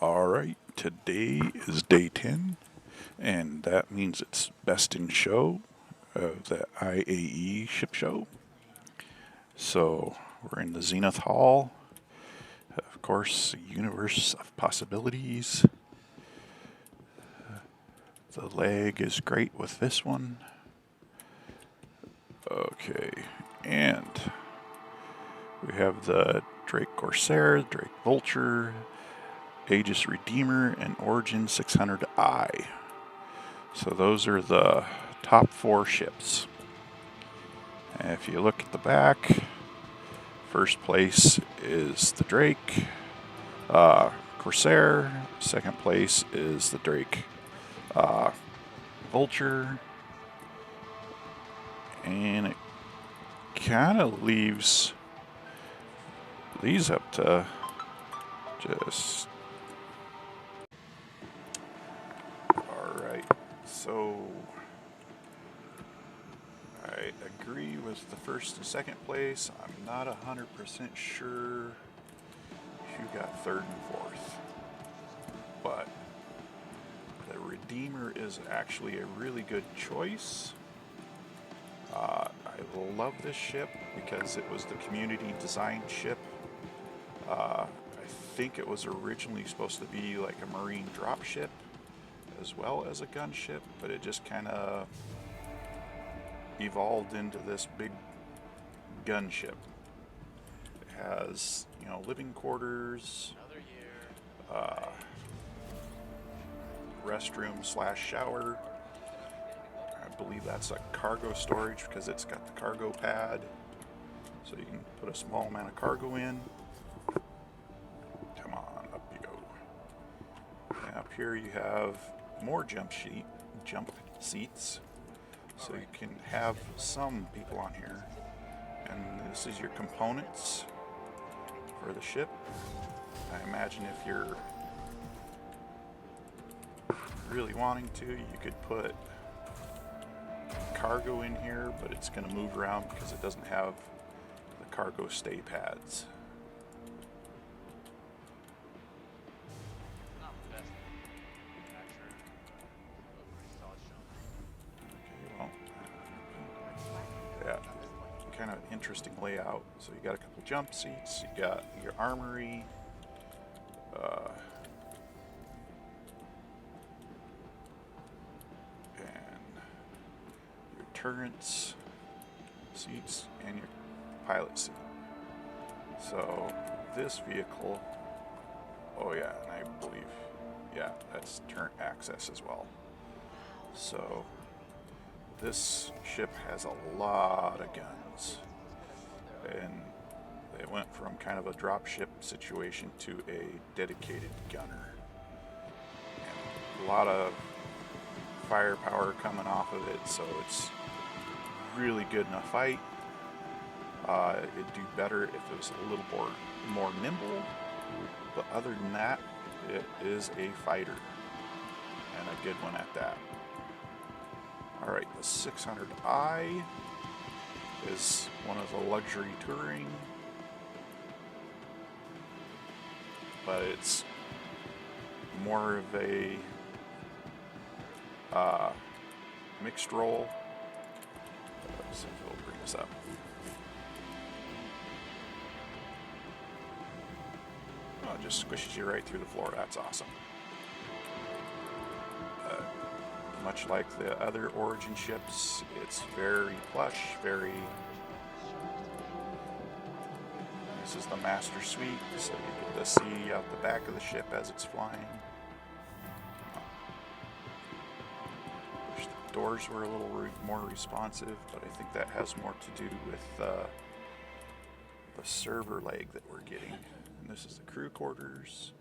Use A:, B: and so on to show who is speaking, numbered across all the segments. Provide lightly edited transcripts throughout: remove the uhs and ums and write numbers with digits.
A: Alright, today is day 10, and that means it's best in show of the IAE ship show. So, we're in the Zenith Hall. Of course, universe of possibilities. The lag is great with this one. Okay, and we have the Drake Corsair, Drake Vulture, Aegis Redeemer, and Origin 600I. So those are the top 4 ships. And if you look at the back, first place is the Drake Corsair. Second place is the Drake Vulture. And it kind of leaves these up to just... Alright, so I agree with the first and second place. I'm not 100% sure who got third and fourth, but the Redeemer is actually a really good choice. I love this ship because it was the community designed ship. I think it was originally supposed to be like a marine dropship as well as a gunship, but it just kind of evolved into this big gunship. It has, living quarters, restroom / shower. I believe that's a cargo storage because it's got the cargo pad, so you can put a small amount of cargo in. Come on, up you go. And up here you have more jump seats, so you can have some people on here. And this is your components for the ship. I imagine if you're really wanting to, you could put cargo in here, but it's going to move around because it doesn't have the cargo stay pads. Okay, well, yeah, kind of interesting layout. So you got a couple jump seats, you got your armory, turrets, seats, and your pilot seat. So this vehicle, oh yeah, and I believe, yeah, that's turret access as well. So this ship has a lot of guns, and they went from kind of a dropship situation to a dedicated gunner. And a lot of firepower coming off of it, so it's really good in a fight. It'd do better if it was a little more nimble, but other than that, it is a fighter, and a good one at that. Alright, the 600i is one of the luxury touring, but it's more of a mixed role. Let's see if it'll bring this up. Oh, it just squishes you right through the floor. That's awesome. Much like the other Origin ships, it's very plush, This is the master suite, so you get to see out the back of the ship as it's flying. Doors were a little more responsive, but I think that has more to do with the server lag that we're getting. And this is the crew quarters,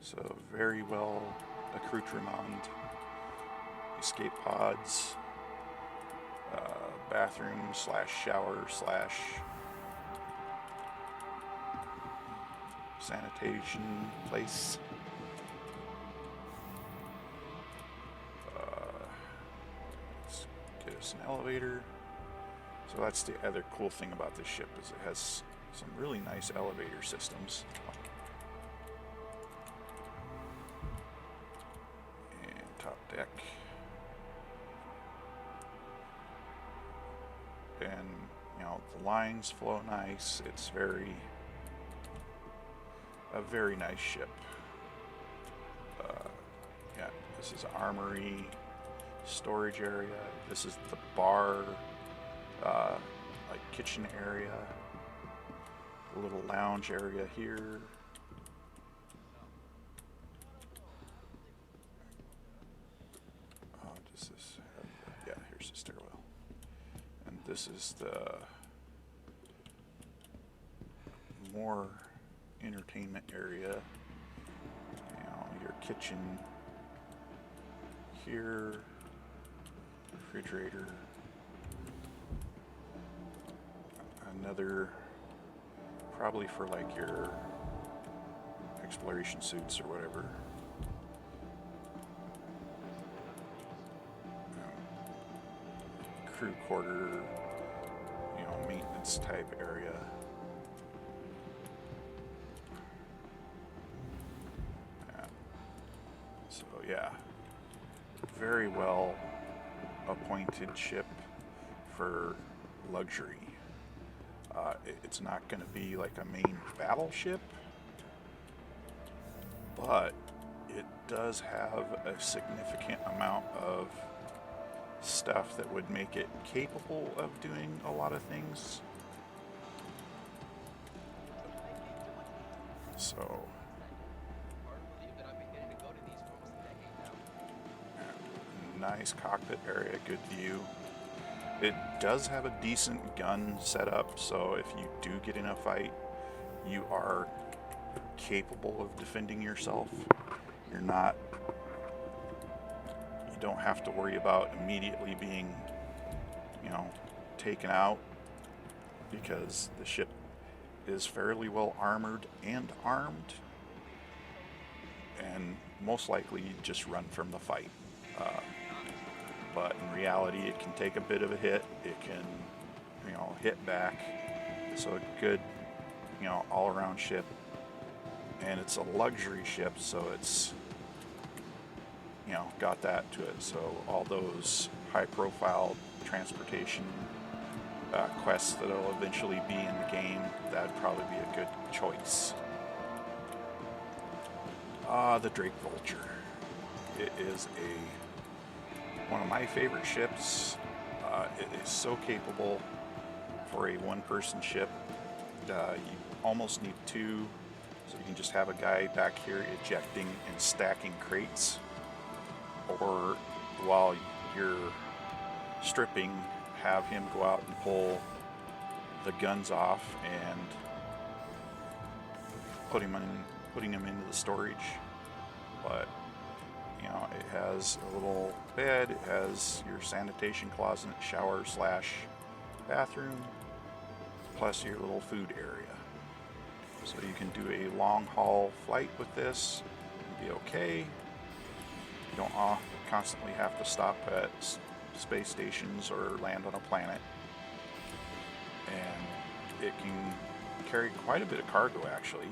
A: so very well accoutrement. Escape pods, bathroom / shower / sanitation place. Get us an elevator. So that's the other cool thing about this ship, is it has some really nice elevator systems. deck. And, you know, the lines flow nice. It's a very nice ship. Yeah, this is armory, storage area. This is the bar, like kitchen area. A little lounge area here. Oh, does this have, yeah, here's the stairwell. And this is the more entertainment area. You know, your kitchen here, refrigerator, another probably for like your exploration suits or whatever. Crew quarter, you know, maintenance type area. So yeah, very well appointed ship for luxury. It's not going to be like a main battleship, but it does have a significant amount of stuff that would make it capable of doing a lot of things. So nice cockpit area, good view. It does have a decent gun setup, so if you do get in a fight, you are capable of defending yourself. You don't have to worry about immediately being, you know, taken out, because the ship is fairly well armored and armed, and most likely you just run from the fight. But in reality, it can take a bit of a hit. It can, you know, hit back. So a good, you know, all-around ship. And it's a luxury ship, so it's, you know, got that to it. So all those high-profile transportation quests that'll eventually be in the game, that'd probably be a good choice. The Drake Vulture. It is one of my favorite ships. It is so capable for a one-person ship. You almost need two, so you can just have a guy back here ejecting and stacking crates, or while you're stripping, have him go out and pull the guns off and putting them into the storage. But you know, it has a little bed, it has your sanitation closet, shower / bathroom, plus your little food area. So you can do a long haul flight with this and be okay. You don't constantly have to stop at space stations or land on a planet. And it can carry quite a bit of cargo, actually.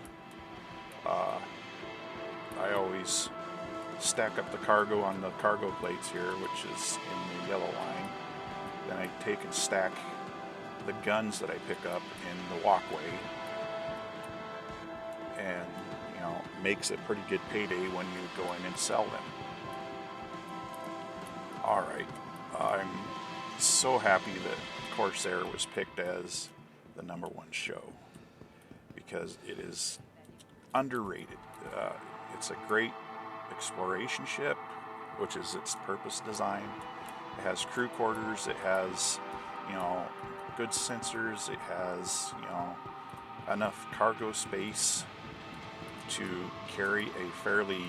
A: I always stack up the cargo on the cargo plates here, which is in the yellow line. Then I take and stack the guns that I pick up in the walkway, and you know, makes a pretty good payday when you go in and sell them. Alright, I'm so happy that Corsair was picked as the #1 show, because it is underrated. It's a great exploration ship, which is its purpose design. It has crew quarters, it has, you know, good sensors, it has, you know, enough cargo space to carry a fairly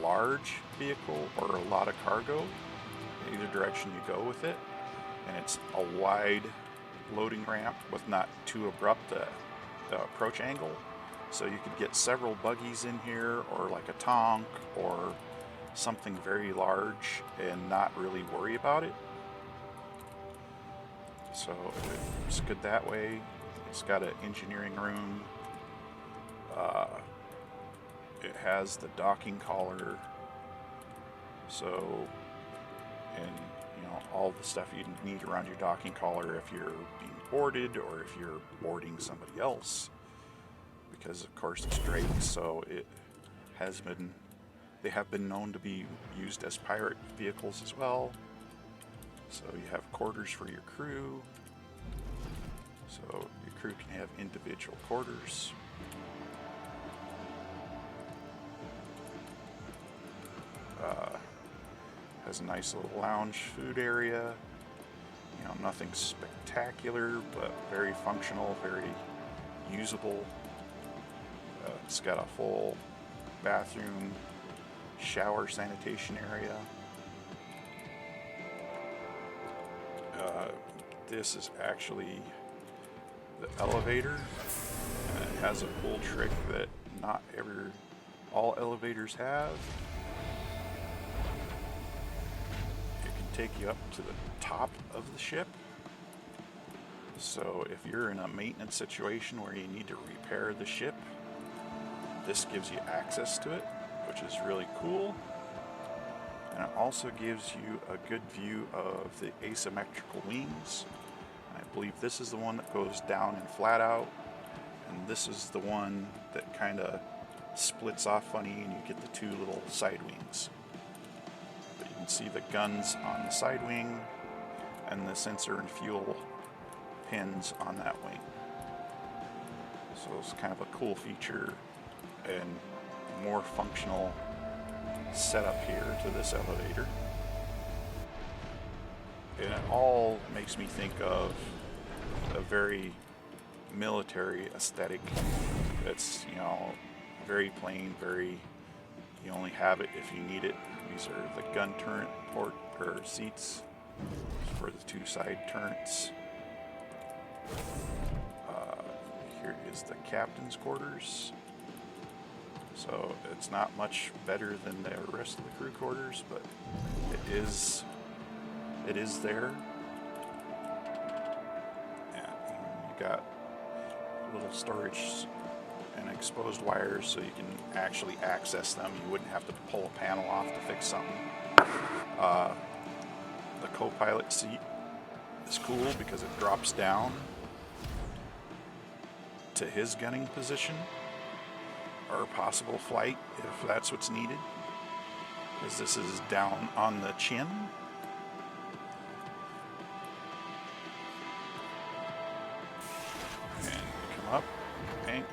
A: large vehicle or a lot of cargo, either direction you go with it. And it's a wide loading ramp with not too abrupt approach angle. So you could get several buggies in here, or like a tonk, or something very large, and not really worry about it. So it's good that way. It's got an engineering room. It has the docking collar. So, and all the stuff you need around your docking collar if you're being boarded or if you're boarding somebody else, because of course it's Drake, so they have been known to be used as pirate vehicles as well. So you have quarters for your crew, so your crew can have individual quarters. Has a nice little lounge food area. Nothing spectacular, but very functional, very usable. It's got a full bathroom, shower, sanitation area. This is actually the elevator, and it has a cool trick that not all elevators have. Take you up to the top of the ship. So if you're in a maintenance situation where you need to repair the ship, this gives you access to it, which is really cool. And it also gives you a good view of the asymmetrical wings. I believe this is the one that goes down and flat out, and this is the one that kind of splits off funny and you get the two little side wings. You can see the guns on the side wing and the sensor and fuel pins on that wing. So it's kind of a cool feature and more functional setup here to this elevator. And it all makes me think of a very military aesthetic that's, very plain, you only have it if you need it. These are the gun turret seats for the two side turrets. Here is the captain's quarters. So it's not much better than the rest of the crew quarters, but it is there. And you got little storage and exposed wires so you can actually access them. You wouldn't have to pull a panel off to fix something. The co-pilot seat is cool because it drops down to his gunning position or possible flight if that's what's needed, because this is down on the chin. And you come up, bank.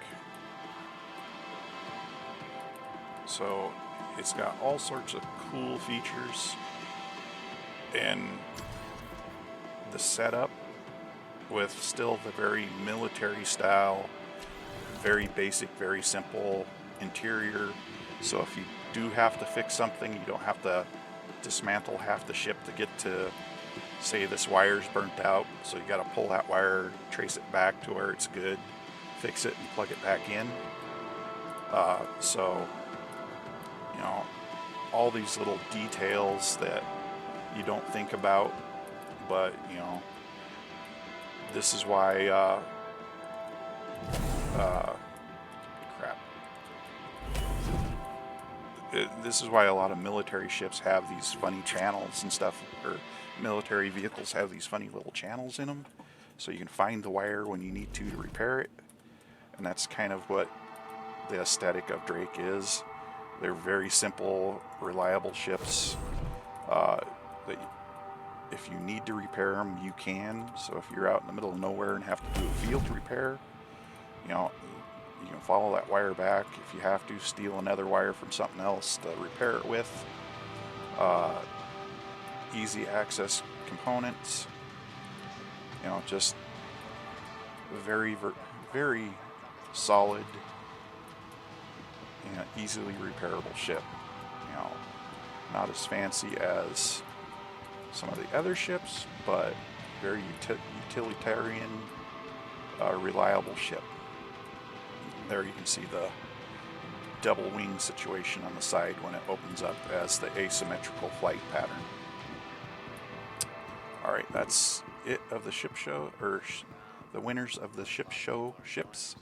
A: So it's got all sorts of cool features, and the setup with still the very military style, very basic, very simple interior. So if you do have to fix something, you don't have to dismantle half the ship to get to, say, this wire's burnt out. So you got to pull that wire, trace it back to where it's good, fix it, and plug it back in. So all these little details that you don't think about, but this is why this is why a lot of military ships have these funny channels and stuff, or military vehicles have these funny little channels in them, so you can find the wire when you need to repair it. And that's kind of what the aesthetic of Drake is. They're very simple, reliable ships that if you need to repair them, you can. So if you're out in the middle of nowhere and have to do a field repair, you can follow that wire back. If you have to, steal another wire from something else to repair it with. Easy access components. Just very, very solid, easily repairable ship. Not as fancy as some of the other ships, but very utilitarian, reliable ship. There you can see the double wing situation on the side when it opens up as the asymmetrical flight pattern. Alright, that's it of the ship show, or the winners of the ship show ships.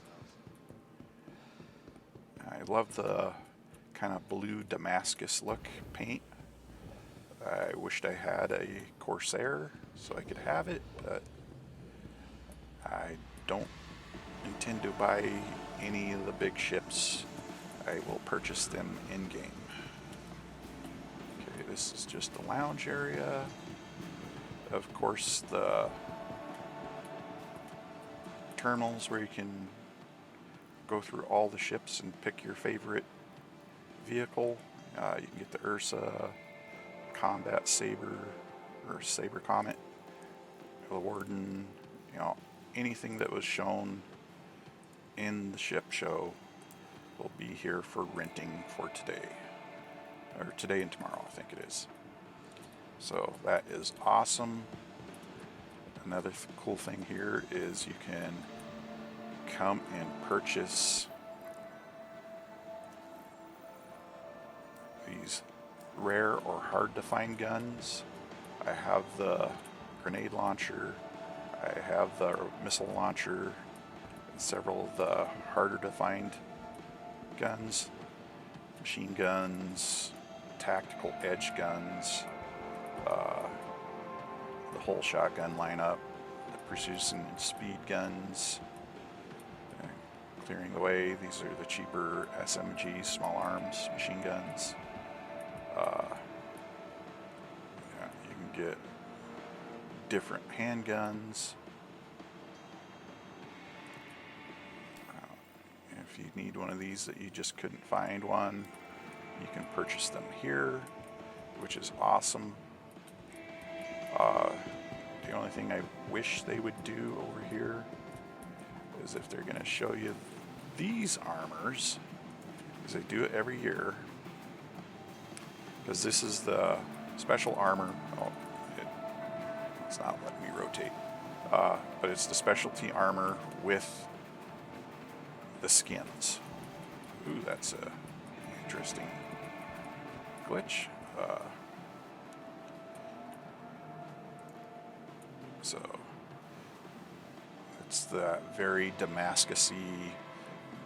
A: I love the kind of blue Damascus look paint. I wished I had a Corsair so I could have it, but I don't intend to buy any of the big ships. I will purchase them in-game. Okay, this is just the lounge area. Of course, the terminals where you can go through all the ships and pick your favorite vehicle. You can get the Ursa, Combat Saber, or Saber Comet, the Warden, you know, anything that was shown in the ship show will be here for renting for today. Or today and tomorrow, I think it is. So that is awesome. Another cool thing here is you can come and purchase these rare or hard to find guns. I have the grenade launcher, I have the missile launcher, and several of the harder to find guns, machine guns, tactical edge guns, the whole shotgun lineup, the precision and speed guns. Clearing the way, these are the cheaper SMGs, small arms, machine guns. You can get different handguns. If you need one of these that you just couldn't find one, you can purchase them here, which is awesome. The only thing I wish they would do over here is if they're going to show you these armors, because they do it every year, because this is the special armor. Oh, it's not letting me rotate, but it's the specialty armor with the skins. Ooh, that's a interesting glitch. So it's that very Damascus-y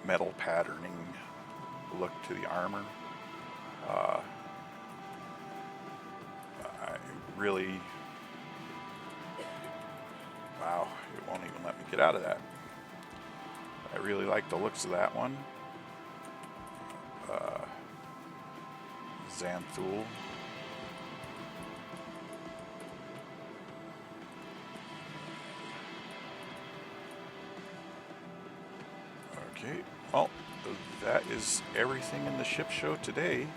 A: metal patterning look to the armor. I really, wow, it won't even let me get out of that. I really like the looks of that one. Xanthul. Okay, well, that is everything in the ship show today.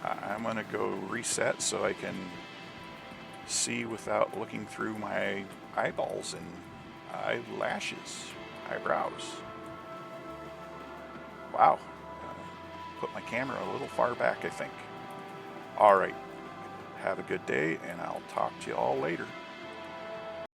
A: I'm going to go reset so I can see without looking through my eyeballs and eyelashes, eyebrows. Wow, put my camera a little far back, I think. All right, have a good day, and I'll talk to you all later.